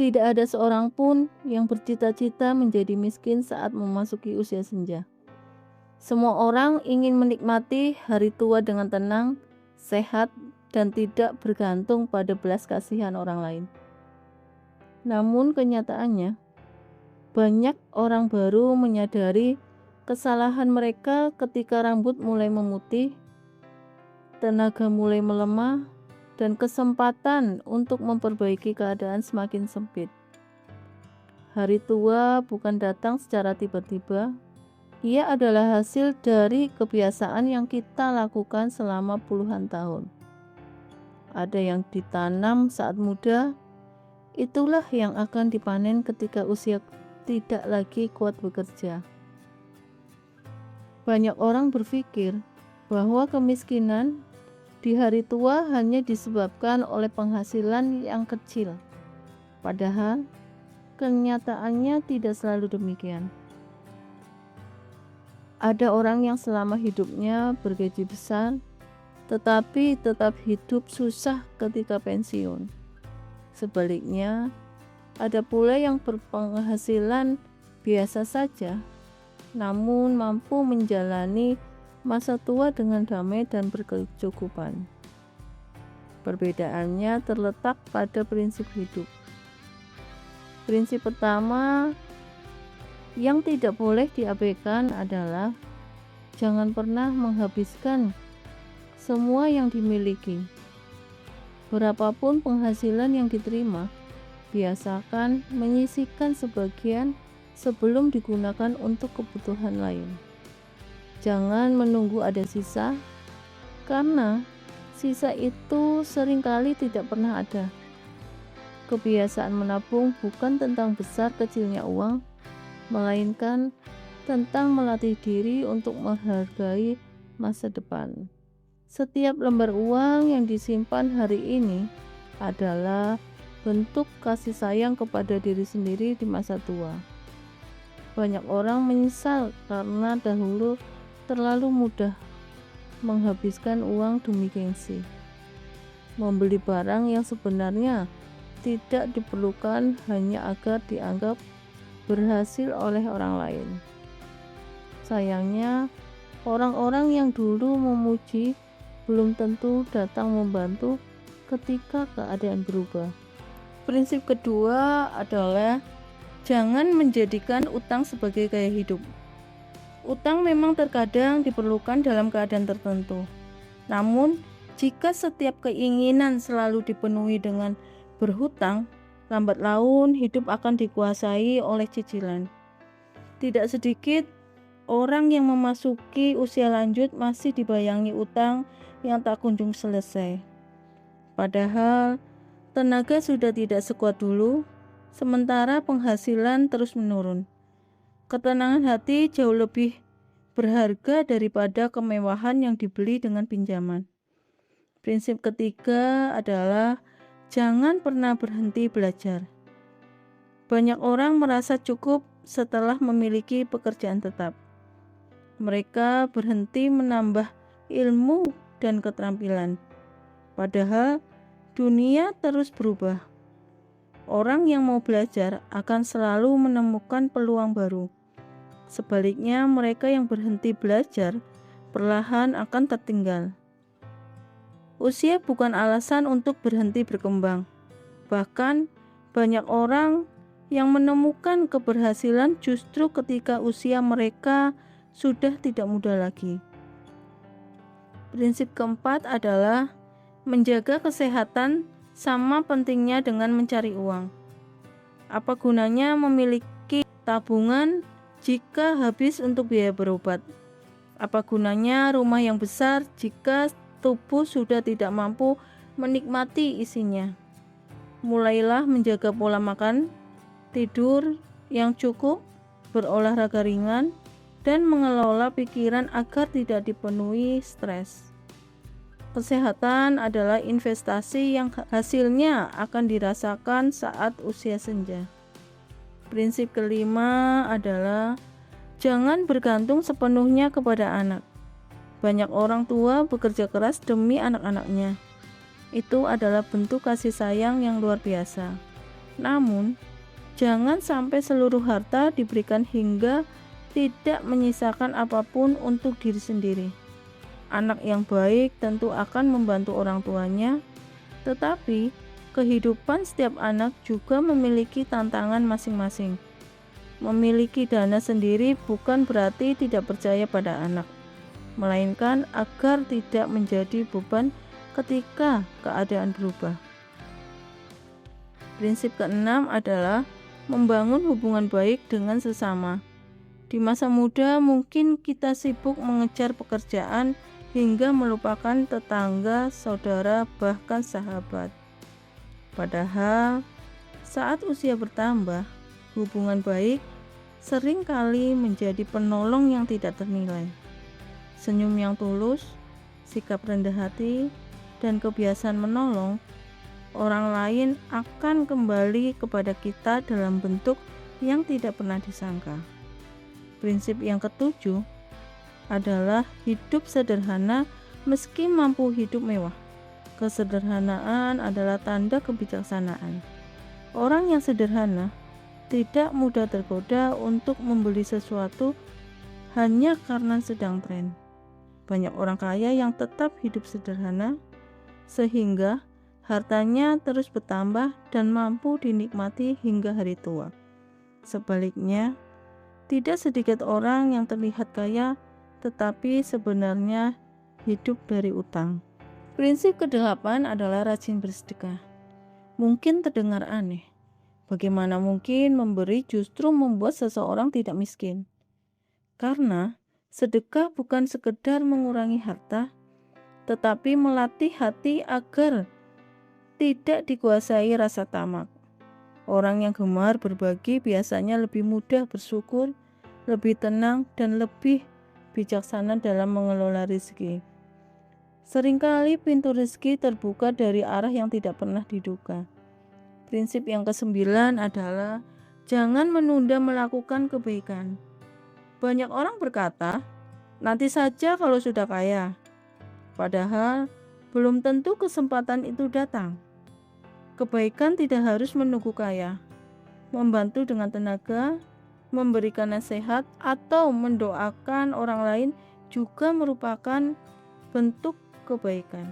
Tidak ada seorang pun yang bercita-cita menjadi miskin saat memasuki usia senja. Semua orang ingin menikmati hari tua dengan tenang, sehat, dan tidak bergantung pada belas kasihan orang lain. Namun kenyataannya, banyak orang baru menyadari kesalahan mereka ketika rambut mulai memutih, tenaga mulai melemah, dan kesempatan untuk memperbaiki keadaan semakin sempit. Hari tua bukan datang secara tiba-tiba. Ia adalah hasil dari kebiasaan yang kita lakukan selama puluhan tahun. Ada yang ditanam saat muda, itulah yang akan dipanen ketika usia tidak lagi kuat bekerja. Banyak orang berpikir bahwa kemiskinan di hari tua hanya disebabkan oleh penghasilan yang kecil. Padahal kenyataannya tidak selalu demikian. Ada orang yang selama hidupnya bergaji besar, tetapi tetap hidup susah ketika pensiun. Sebaliknya, ada pula yang berpenghasilan biasa saja, namun mampu menjalani masa tua dengan damai dan berkecukupan. Perbedaannya terletak pada prinsip hidup. Prinsip pertama yang tidak boleh diabaikan adalah jangan pernah menghabiskan semua yang dimiliki. Berapapun penghasilan yang diterima, biasakan menyisihkan sebagian sebelum digunakan untuk kebutuhan lain. Jangan menunggu ada sisa, karena sisa itu seringkali tidak pernah ada. Kebiasaan menabung bukan tentang besar kecilnya uang, melainkan tentang melatih diri untuk menghargai masa depan. Setiap lembar uang yang disimpan hari ini adalah bentuk kasih sayang kepada diri sendiri di masa tua. Banyak orang menyesal karena dahulu terlalu mudah menghabiskan uang demi gengsi, membeli barang yang sebenarnya tidak diperlukan hanya agar dianggap berhasil oleh orang lain. Sayangnya, orang-orang yang dulu memuji belum tentu datang membantu ketika keadaan berubah. Prinsip kedua adalah jangan menjadikan utang sebagai gaya hidup. Utang memang terkadang diperlukan dalam keadaan tertentu. Namun, jika setiap keinginan selalu dipenuhi dengan berhutang, lambat laun hidup akan dikuasai oleh cicilan. Tidak sedikit orang yang memasuki usia lanjut masih dibayangi utang yang tak kunjung selesai. Padahal tenaga sudah tidak sekuat dulu, sementara penghasilan terus menurun. Ketenangan hati jauh lebih berharga daripada kemewahan yang dibeli dengan pinjaman. Prinsip ketiga adalah jangan pernah berhenti belajar. Banyak orang merasa cukup setelah memiliki pekerjaan tetap. Mereka berhenti menambah ilmu dan keterampilan. Padahal dunia terus berubah. Orang yang mau belajar akan selalu menemukan peluang baru. Sebaliknya, mereka yang berhenti belajar perlahan akan tertinggal. Usia bukan alasan untuk berhenti berkembang. Bahkan, banyak orang yang menemukan keberhasilan justru ketika usia mereka sudah tidak muda lagi. Prinsip keempat adalah menjaga kesehatan sama pentingnya dengan mencari uang. Apa gunanya memiliki tabungan jika habis untuk biaya berobat? Apa gunanya rumah yang besar jika tubuh sudah tidak mampu menikmati isinya? Mulailah menjaga pola makan, tidur yang cukup, berolahraga ringan, dan mengelola pikiran agar tidak dipenuhi stres. Kesehatan adalah investasi yang hasilnya akan dirasakan saat usia senja. Prinsip kelima adalah jangan bergantung sepenuhnya kepada anak. Banyak orang tua bekerja keras demi anak-anaknya. Itu adalah bentuk kasih sayang yang luar biasa. Namun, jangan sampai seluruh harta diberikan hingga tidak menyisakan apapun untuk diri sendiri. Anak yang baik tentu akan membantu orang tuanya, tetapi kehidupan setiap anak juga memiliki tantangan masing-masing. Memiliki dana sendiri bukan berarti tidak percaya pada anak, melainkan agar tidak menjadi beban ketika keadaan berubah. Prinsip keenam adalah membangun hubungan baik dengan sesama. Di masa muda mungkin kita sibuk mengejar pekerjaan hingga melupakan tetangga, saudara, bahkan sahabat. Padahal saat usia bertambah, hubungan baik seringkali menjadi penolong yang tidak ternilai. Senyum yang tulus, sikap rendah hati, dan kebiasaan menolong orang lain akan kembali kepada kita dalam bentuk yang tidak pernah disangka. Prinsip yang ketujuh adalah hidup sederhana meski mampu hidup mewah. Kesederhanaan adalah tanda kebijaksanaan. Orang yang sederhana tidak mudah tergoda untuk membeli sesuatu hanya karena sedang tren. Banyak orang kaya yang tetap hidup sederhana sehingga hartanya terus bertambah dan mampu dinikmati hingga hari tua. Sebaliknya, tidak sedikit orang yang terlihat kaya tetapi sebenarnya hidup dari utang. Prinsip kedelapan adalah rajin bersedekah. Mungkin terdengar aneh. Bagaimana mungkin memberi justru membuat seseorang tidak miskin? Karena sedekah bukan sekedar mengurangi harta, tetapi melatih hati agar tidak dikuasai rasa tamak. Orang yang gemar berbagi biasanya lebih mudah bersyukur, lebih tenang, dan lebih bijaksana dalam mengelola rezeki. Seringkali pintu rezeki terbuka dari arah yang tidak pernah diduga. Prinsip yang kesembilan adalah jangan menunda melakukan kebaikan. Banyak orang berkata, nanti saja kalau sudah kaya. Padahal belum tentu kesempatan itu datang. Kebaikan tidak harus menunggu kaya. Membantu dengan tenaga, memberikan nasihat, atau mendoakan orang lain juga merupakan bentuk kebaikan.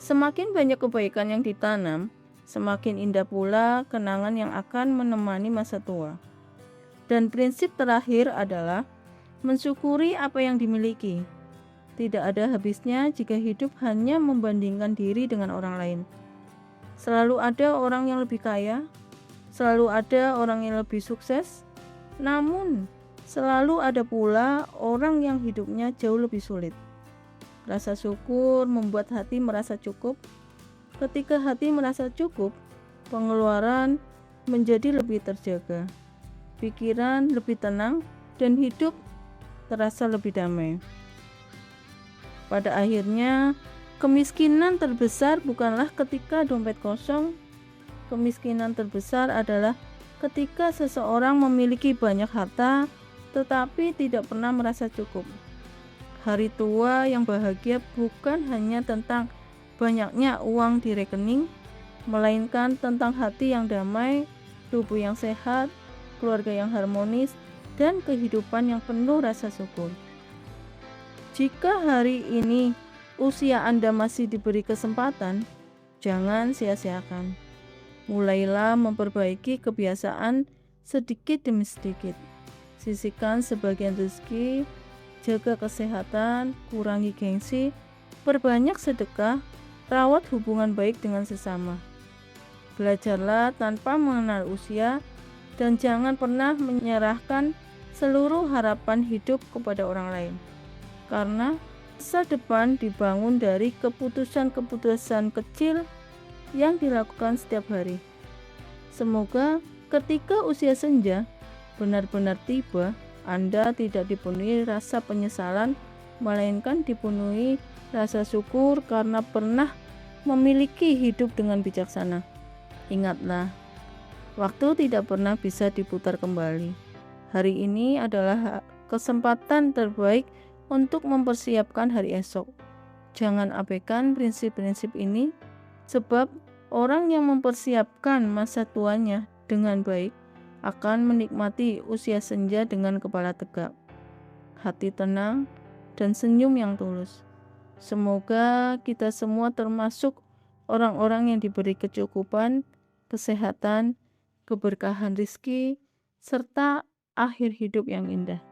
Semakin banyak kebaikan yang ditanam, semakin indah pula kenangan yang akan menemani masa tua. Dan prinsip terakhir adalah mensyukuri apa yang dimiliki. Tidak ada habisnya jika hidup hanya membandingkan diri dengan orang lain. Selalu ada orang yang lebih kaya, selalu ada orang yang lebih sukses, namun selalu ada pula orang yang hidupnya jauh lebih sulit. Rasa syukur membuat hati merasa cukup. Ketika hati merasa cukup, pengeluaran menjadi lebih terjaga, pikiran lebih tenang, dan hidup terasa lebih damai. Pada akhirnya, kemiskinan terbesar bukanlah ketika dompet kosong. Kemiskinan terbesar adalah ketika seseorang memiliki banyak harta tetapi tidak pernah merasa cukup. Hari tua yang bahagia bukan hanya tentang banyaknya uang di rekening, melainkan tentang hati yang damai, tubuh yang sehat, keluarga yang harmonis, dan kehidupan yang penuh rasa syukur. Jika hari ini usia Anda masih diberi kesempatan, jangan sia-siakan. Mulailah memperbaiki kebiasaan sedikit demi sedikit. Sisihkan sebagian rezeki, jaga kesehatan, kurangi gengsi, perbanyak sedekah, rawat hubungan baik dengan sesama. Belajarlah tanpa mengenal usia dan jangan pernah menyerahkan seluruh harapan hidup kepada orang lain. Karena masa depan dibangun dari keputusan-keputusan kecil yang dilakukan setiap hari. Semoga ketika usia senja benar-benar tiba, Anda tidak dipenuhi rasa penyesalan, melainkan dipenuhi rasa syukur karena pernah memiliki hidup dengan bijaksana. Ingatlah, waktu tidak pernah bisa diputar kembali. Hari ini adalah kesempatan terbaik untuk mempersiapkan hari esok. Jangan abaikan prinsip-prinsip ini, sebab Orang yang mempersiapkan masa tuanya dengan baik akan menikmati usia senja dengan kepala tegak, hati tenang, dan senyum yang tulus. Semoga kita semua termasuk orang-orang yang diberi kecukupan, kesehatan, keberkahan rizki, serta akhir hidup yang indah.